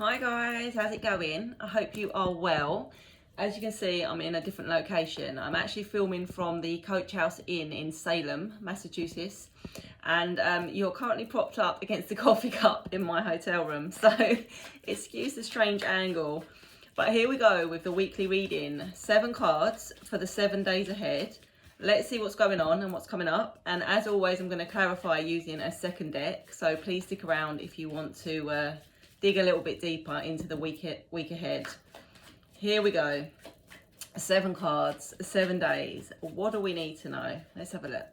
Hi guys, how's it going? I hope you are well. As you can see, I'm in a different location. I'm actually filming from the Coach House Inn in Salem, Massachusetts. And you're currently propped up against the coffee cup in my hotel room. So excuse the strange angle. But here we go with the weekly reading. 7 cards for the 7 days ahead. Let's see what's going on and what's coming up. And as always, I'm going to clarify using a second deck. So please stick around if you want to dig a little bit deeper into the week ahead. Here we go. 7 cards, 7 days. What do we need to know? Let's have a look.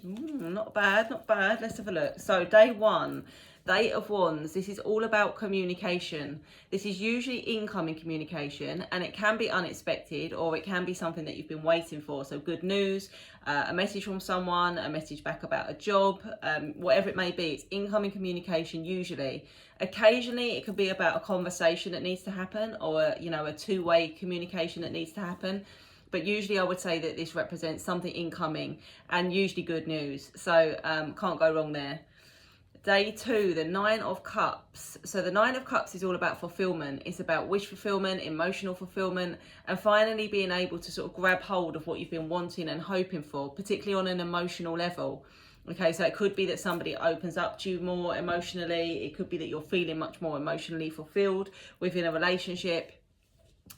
Not bad, not bad. Let's have a look. So day 1, the 8 of Wands. This is all about communication. This is usually incoming communication, and it can be unexpected, or it can be something that you've been waiting for. So good news, a message from someone, a message back about a job, whatever it may be. It's incoming communication usually. Occasionally it could be about a conversation that needs to happen, or a two-way communication that needs to happen. But usually I would say that this represents something incoming and usually good news. So can't go wrong there. Day 2, the 9 of Cups. So the 9 of Cups is all about fulfillment. It's about wish fulfillment, emotional fulfillment, and finally being able to sort of grab hold of what you've been wanting and hoping for, particularly on an emotional level. Okay, so it could be that somebody opens up to you more emotionally. It could be that you're feeling much more emotionally fulfilled within a relationship.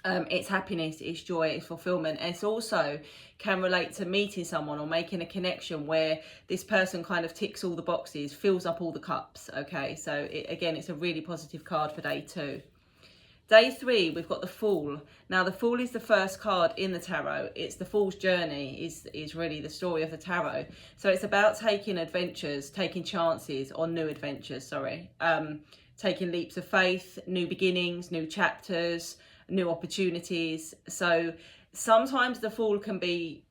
It's happiness, it's joy, it's fulfillment. And it's also can relate to meeting someone or making a connection where this person kind of ticks all the boxes, fills up all the cups. Okay, so again, it's a really positive card for day 2. Day 3, we've got the Fool. Now the Fool is the first card in the tarot. It's the Fool's journey is really the story of the tarot. So it's about taking adventures, taking chances, or new adventures, sorry. Taking leaps of faith, new beginnings, new chapters, new opportunities. So sometimes the Fool can be,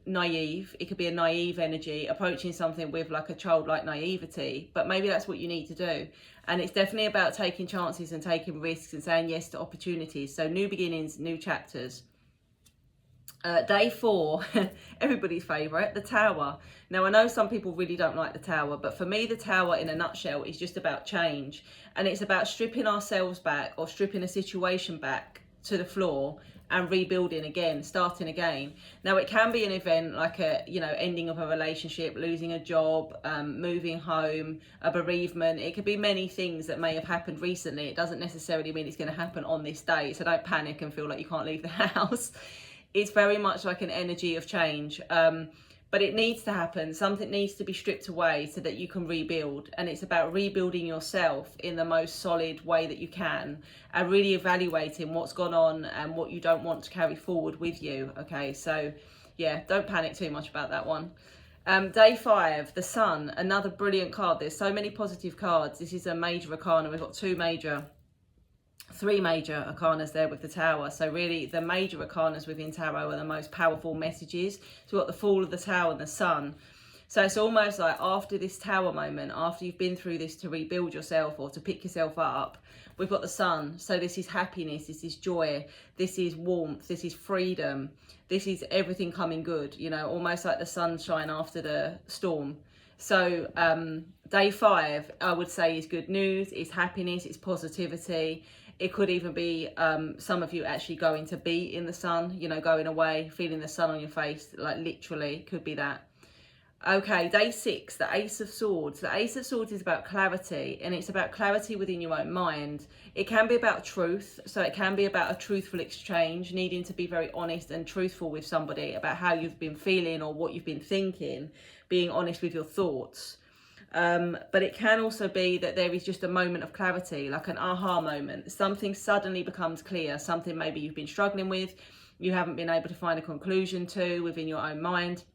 naive. It could be a naive energy, approaching something with like a childlike naivety, but maybe that's what you need to do. And it's definitely about taking chances and taking risks and saying yes to opportunities. So new beginnings, new chapters. Day 4, everybody's favourite, the Tower. Now I know some people really don't like the Tower, but for me the Tower in a nutshell is just about change, and it's about stripping ourselves back, or stripping a situation back to the floor and rebuilding again, starting again. Now it can be an event like a ending of a relationship, losing a job, moving home, a bereavement. It could be many things that may have happened recently. It doesn't necessarily mean it's going to happen on this day, so don't panic and feel like you can't leave the house. It's very much like an energy of change, but it needs to happen. Something needs to be stripped away so that you can rebuild, and it's about rebuilding yourself in the most solid way that you can, and really evaluating what's gone on and what you don't want to carry forward with you. Okay, so yeah, don't panic too much about that one. Day 5, the Sun, another brilliant card. There's so many positive cards. This is a major arcana. We've got 3 major arcanas there with the Tower. So really the major arcanas within tarot are the most powerful messages. So we've got the Fool of the Tower and the Sun. So it's almost like after this Tower moment, after you've been through this to rebuild yourself or to pick yourself up, we've got the Sun. So this is happiness, this is joy, this is warmth, this is freedom, this is everything coming good, almost like the sunshine after the storm. So day 5, I would say, is good news, it's happiness, it's positivity. It could even be some of you actually going to be in the sun, going away, feeling the sun on your face, like literally, could be that. Okay, day 6, the Ace of Swords. The Ace of Swords is about clarity, and it's about clarity within your own mind. It can be about truth, so it can be about a truthful exchange, needing to be very honest and truthful with somebody about how you've been feeling or what you've been thinking, being honest with your thoughts. But it can also be that there is just a moment of clarity, like an aha moment. Something suddenly becomes clear, something maybe you've been struggling with, you haven't been able to find a conclusion to within your own mind.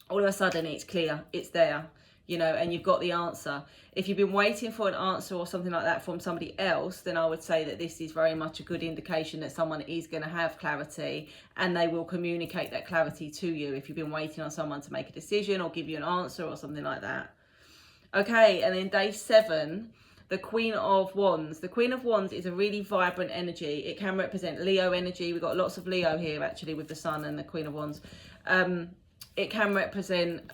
All of a sudden it's clear, it's there, and you've got the answer. If you've been waiting for an answer or something like that from somebody else, then I would say that this is very much a good indication that someone is going to have clarity, and they will communicate that clarity to you if you've been waiting on someone to make a decision or give you an answer or something like that. Okay, and then day 7, the Queen of Wands. The Queen of Wands is a really vibrant energy. It can represent Leo energy. We've got lots of Leo here actually with the Sun and the Queen of Wands. It can represent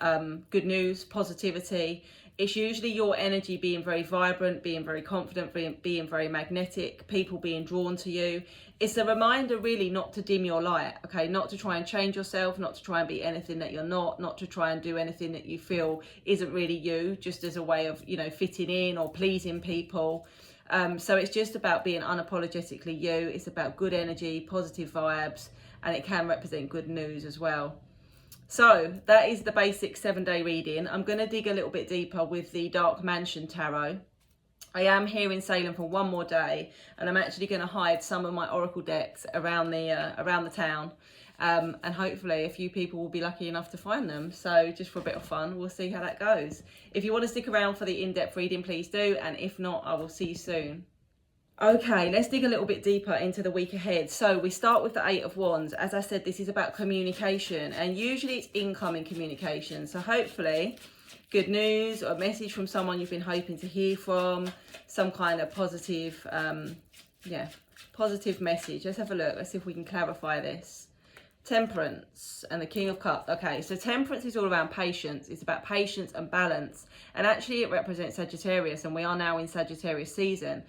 good news, positivity. It's usually your energy being very vibrant, being very confident, being very magnetic, people being drawn to you. It's a reminder really not to dim your light, okay? Not to try and change yourself, not to try and be anything that you're not to try and do anything that you feel isn't really you, just as a way of, you know, fitting in or pleasing people. So it's just about being unapologetically you. It's about good energy, positive vibes, and it can represent good news as well. So that is the basic 7-day reading. I'm going to dig a little bit deeper with the Dark Mansion Tarot. I am here in Salem for one more day, and I'm actually going to hide some of my oracle decks around the town, and hopefully a few people will be lucky enough to find them. So just for a bit of fun, we'll see how that goes. If you want to stick around for the in-depth reading, please do, and if not, I will see you soon. Okay, let's dig a little bit deeper into the week ahead. So we start with the 8 of Wands. As I said, this is about communication, and usually it's incoming communication. So hopefully good news or a message from someone you've been hoping to hear from, some kind of positive, positive message. Let's have a look. Let's see if we can clarify this. Temperance and the King of Cups. Okay, so Temperance is all around patience. It's about patience and balance, and actually it represents Sagittarius, and we are now in Sagittarius season.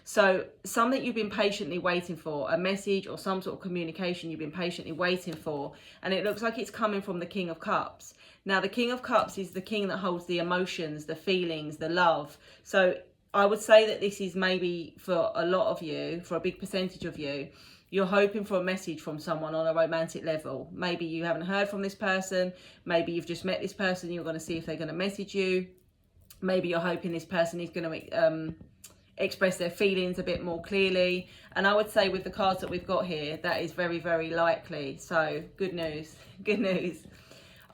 So something you've been patiently waiting for, a message or some sort of communication you've been patiently waiting for, and it looks like it's coming from the King of Cups. Now, the King of Cups is the king that holds the emotions, the feelings, the love. So I would say that this is maybe for a lot of you, for a big percentage of you, you're hoping for a message from someone on a romantic level. Maybe you haven't heard from this person. Maybe you've just met this person. You're going to see if they're going to message you. Maybe you're hoping this person is going to express their feelings a bit more clearly, and I would say with the cards that we've got here, that is very, very likely. So good news.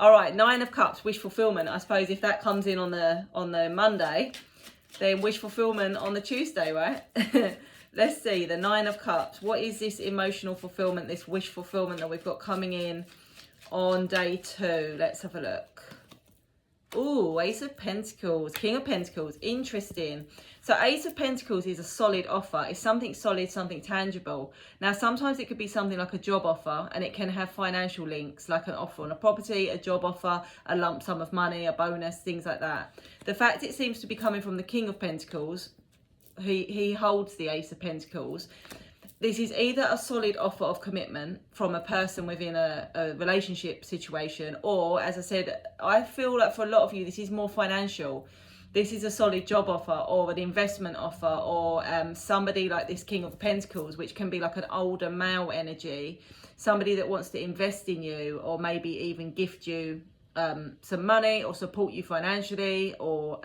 All right, 9 of Cups, wish fulfillment. I suppose if that comes in on the Monday, then wish fulfillment on the Tuesday, right? Let's see, the 9 of Cups. What is this emotional fulfillment, this wish fulfillment that we've got coming in on day 2? Let's have a look. Ooh, Ace of Pentacles, King of Pentacles, interesting. So Ace of Pentacles is a solid offer. It's something solid, something tangible. Now, sometimes it could be something like a job offer, and it can have financial links, like an offer on a property, a job offer, a lump sum of money, a bonus, things like that. The fact it seems to be coming from the King of Pentacles, he holds the Ace of Pentacles. This is either a solid offer of commitment from a person within a relationship situation, or, as I said, I feel like for a lot of you, this is more financial. This is a solid job offer or an investment offer, or somebody like this King of Pentacles, which can be like an older male energy, somebody that wants to invest in you, or maybe even gift you some money or support you financially, or,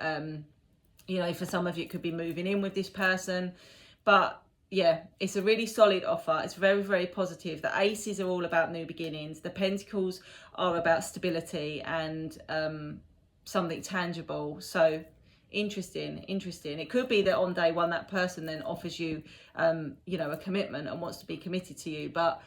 you know, for some of you, it could be moving in with this person. But yeah, it's a really solid offer. It's very, very positive. The aces are all about new beginnings. The pentacles are about stability and something tangible. So interesting. It could be that on day 1, that person then offers you, you know, a commitment and wants to be committed to you. But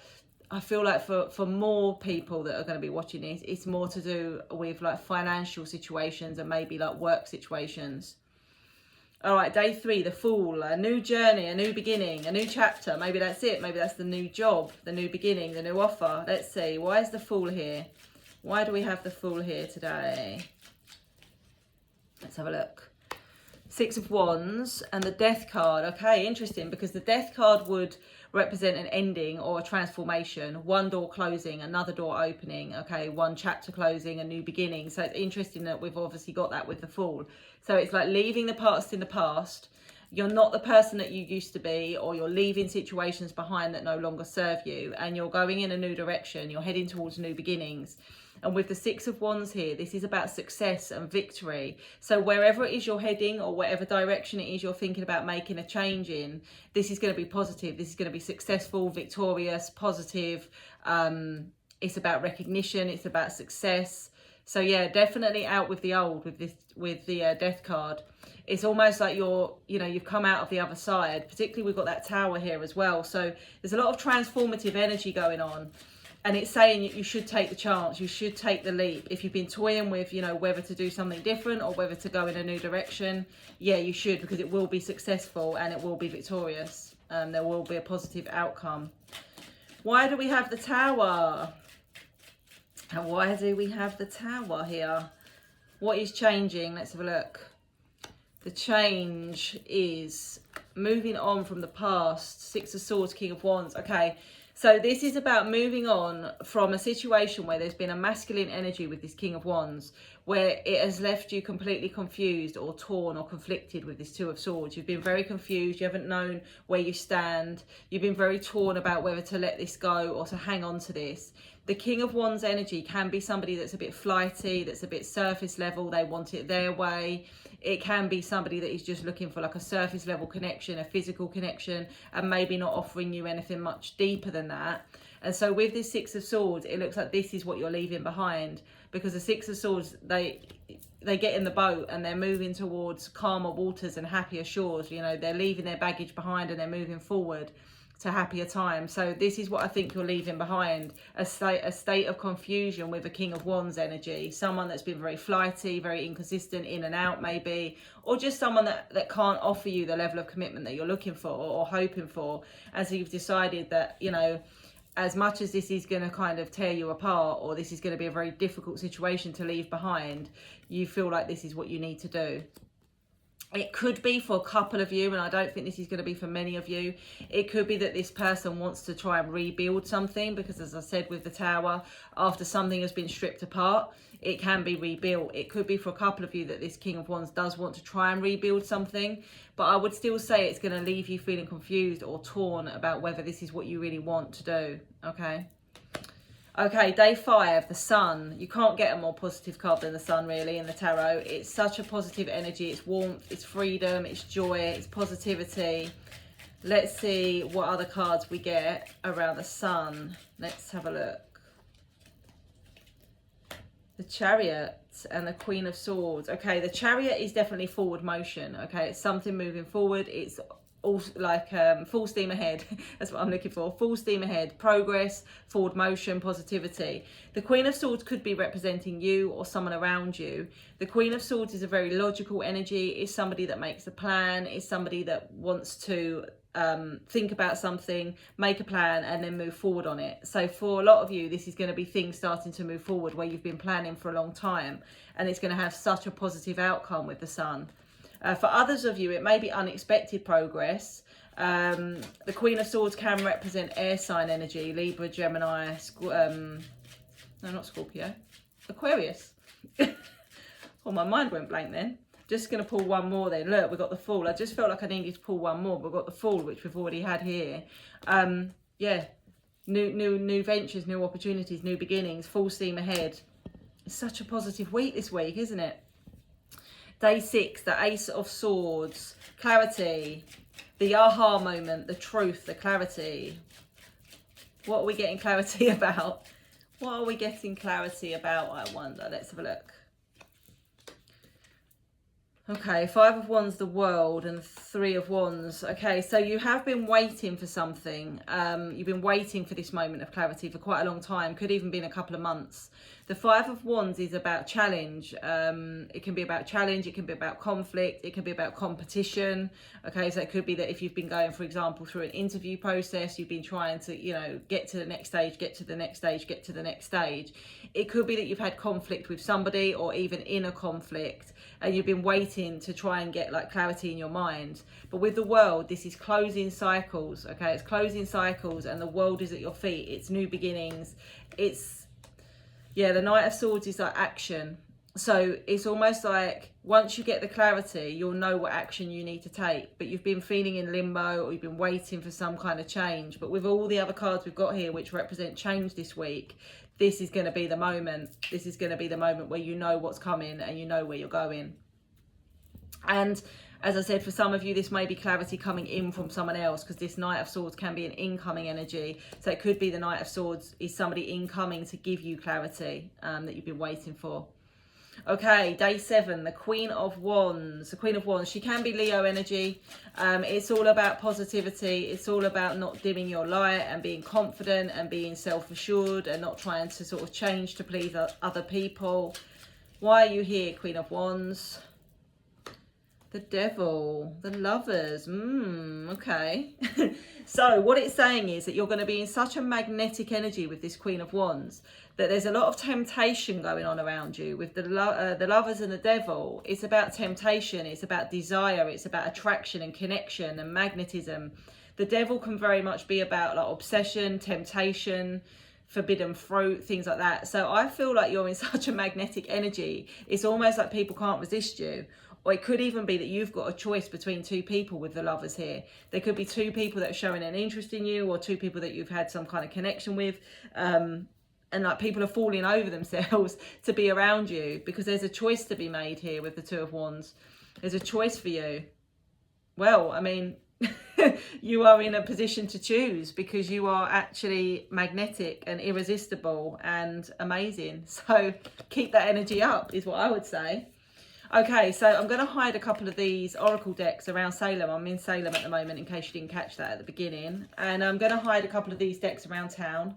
I feel like for more people that are going to be watching this, it's more to do with like financial situations and maybe like work situations. All right, day 3, the Fool, a new journey, a new beginning, a new chapter. Maybe that's it. Maybe that's the new job, the new beginning, the new offer. Let's see. Why is the Fool here? Why do we have the Fool here today? Let's have a look. 6 of Wands and the Death card. Okay, interesting, because the Death card would represent an ending or a transformation, one door closing, another door opening, okay, one chapter closing, a new beginning. So it's interesting that we've obviously got that with the Fool. So it's like leaving the past in the past. You're not the person that you used to be, or you're leaving situations behind that no longer serve you, and you're going in a new direction. You're heading towards new beginnings. And with the 6 of Wands here, this is about success and victory. So wherever it is you're heading, or whatever direction it is you're thinking about making a change in, this is going to be positive. This is going to be successful, victorious, positive. It's about recognition. It's about success. So yeah, definitely out with the old with the Death card. It's almost like you've come out of the other side. Particularly we've got that Tower here as well. So there's a lot of transformative energy going on. And it's saying you should take the chance, you should take the leap. If you've been toying with, you know, whether to do something different or whether to go in a new direction, yeah, you should, because it will be successful and it will be victorious. There will be a positive outcome. Why do we have the Tower? And why do we have the Tower here? What is changing? Let's have a look. The change is moving on from the past. Six of Swords, King of Wands. Okay, so this is about moving on from a situation where there's been a masculine energy with this King of Wands, where it has left you completely confused or torn or conflicted with this Two of Swords. You've been very confused. You haven't known where you stand. You've been very torn about whether to let this go or to hang on to this. The King of Wands energy can be somebody that's a bit flighty, that's a bit surface level. They want it their way. It can be somebody that is just looking for like a surface level connection, a physical connection, and maybe not offering you anything much deeper than that. And so with this Six of Swords, it looks like this is what you're leaving behind, because the Six of Swords, they get in the boat and they're moving towards calmer waters and happier shores. You know, they're leaving their baggage behind and they're moving forward to happier times. So this is what I think you're leaving behind, a state of confusion with a King of Wands energy, someone that's been very flighty, very inconsistent, in and out maybe, or just someone that can't offer you the level of commitment that you're looking for or hoping for, as you've decided that, you know, as much as this is going to kind of tear you apart, or this is going to be a very difficult situation to leave behind, you feel like this is what you need to do. It could be for a couple of you, and I don't think this is going to be for many of you. It could be that this person wants to try and rebuild something, because as I said with the Tower, after something has been stripped apart, it can be rebuilt. It could be for a couple of you that this King of Wands does want to try and rebuild something, but I would still say it's going to leave you feeling confused or torn about whether this is what you really want to do, okay? Okay, day 5, the Sun. You can't get a more positive card than the Sun, really, in the tarot. It's such a positive energy. It's warmth, it's freedom, it's joy, it's positivity. Let's see what other cards we get around the Sun. Let's have a look. The Chariot and the Queen of Swords. Okay, the Chariot is definitely forward motion. Okay, it's something moving forward. It's all like full steam ahead. That's what I'm looking for. Full steam ahead, progress, forward motion, positivity. The Queen of Swords could be representing you or someone around you. The Queen of Swords is a very logical energy. It's somebody that makes a plan. It's somebody that wants to think about something, make a plan, and then move forward on it. So for a lot of you, this is going to be things starting to move forward where you've been planning for a long time, and it's going to have such a positive outcome with the Sun. For others of you, it may be unexpected progress. The Queen of Swords can represent air sign energy, Libra, Gemini, no, not Scorpio, Aquarius. Oh, my mind went blank then. Just going to pull one more then. Look, we've got the Fool. I just felt like I needed to pull one more, but we've got the Fool, which we've already had here. Yeah, new ventures, new opportunities, new beginnings, full steam ahead. It's such a positive week this week, isn't it? Day 6, the Ace of Swords, clarity, the aha moment, the truth, the clarity. What are we getting clarity about? What are we getting clarity about, I wonder? Let's have a look. Okay, 5 of Wands, the World, and 3 of Wands. Okay, so you have been waiting for something. You've been waiting for this moment of clarity for quite a long time. Could even been a couple of months. The 5 of Wands is about challenge. It can be about challenge. It can be about conflict. It can be about competition. Okay, so it could be that if you've been going, for example, through an interview process, you've been trying to, you know, get to the next stage, get to the next stage, get to the next stage. It could be that you've had conflict with somebody, or even in a conflict, and you've been waiting to try and get like clarity in your mind. But with the World, this is closing cycles. Okay, it's closing cycles, and the world is at your feet. It's new beginnings. It's, yeah, the Knight of Swords is like action. So it's almost like once you get the clarity, you'll know what action you need to take. But you've been feeling in limbo, or you've been waiting for some kind of change. But with all the other cards we've got here, which represent change this week, this is going to be the moment. This is going to be the moment where you know what's coming and you know where you're going. And as I said, for some of you, this may be clarity coming in from someone else, because this Knight of Swords can be an incoming energy. So it could be the Knight of Swords is somebody incoming to give you clarity that you've been waiting for. Okay, day 7, the Queen of Wands. The Queen of Wands, she can be Leo energy. It's all about positivity. It's all about not dimming your light and being confident and being self-assured and not trying to sort of change to please other people. Why are you here, Queen of Wands? The Devil, the Lovers. Okay. So what it's saying is that you're going to be in such a magnetic energy with this Queen of Wands that there's a lot of temptation going on around you. With the Lovers and the Devil, it's about temptation, it's about desire, it's about attraction and connection and magnetism. The Devil can very much be about like obsession, temptation, forbidden fruit, things like that. So I feel like you're in such a magnetic energy. It's almost like people can't resist you. Or it could even be that you've got a choice between two people with the Lovers here. There could be two people that are showing an interest in you, or two people that you've had some kind of connection with. And like people are falling over themselves to be around you, because there's a choice to be made here with the Two of Wands. There's a choice for you. Well, I mean, you are in a position to choose, because you are actually magnetic and irresistible and amazing. So keep that energy up is what I would say. Okay, so I'm going to hide a couple of these oracle decks around Salem. I'm in Salem at the moment, in case you didn't catch that at the beginning. And I'm going to hide a couple of these decks around town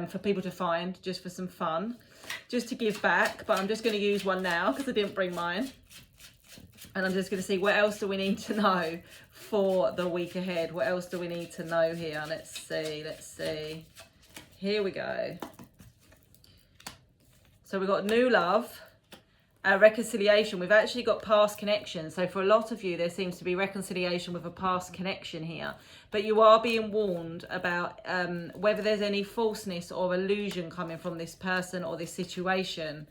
for people to find, just for some fun, just to give back. But I'm just going to use one now because I didn't bring mine. And I'm just going to see, what else do we need to know for the week ahead? What else do we need to know here? Let's see. Here we go. So we've got new love. Reconciliation. We've actually got past connection. So for a lot of you, there seems to be reconciliation with a past connection here. But you are being warned about whether there's any falseness or illusion coming from this person or this situation.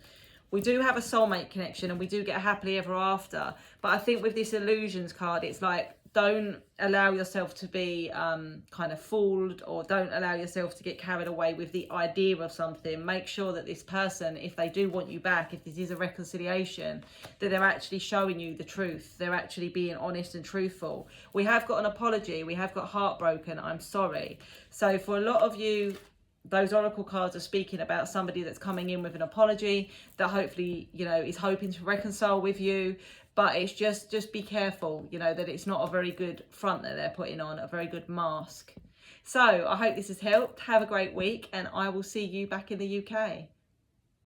We do have a soulmate connection, and we do get a happily ever after. But I think with this illusions card, it's like, don't allow yourself to be kind of fooled, or don't allow yourself to get carried away with the idea of something. Make sure that this person, if they do want you back, if this is a reconciliation, that they're actually showing you the truth. They're actually being honest and truthful. We have got an apology. We have got heartbroken. I'm sorry. So for a lot of you, those oracle cards are speaking about somebody that's coming in with an apology, that hopefully, you know, is hoping to reconcile with you. But it's just be careful, you know, that it's not a very good front that they're putting on, a very good mask. So I hope this has helped. Have a great week, and I will see you back in the UK.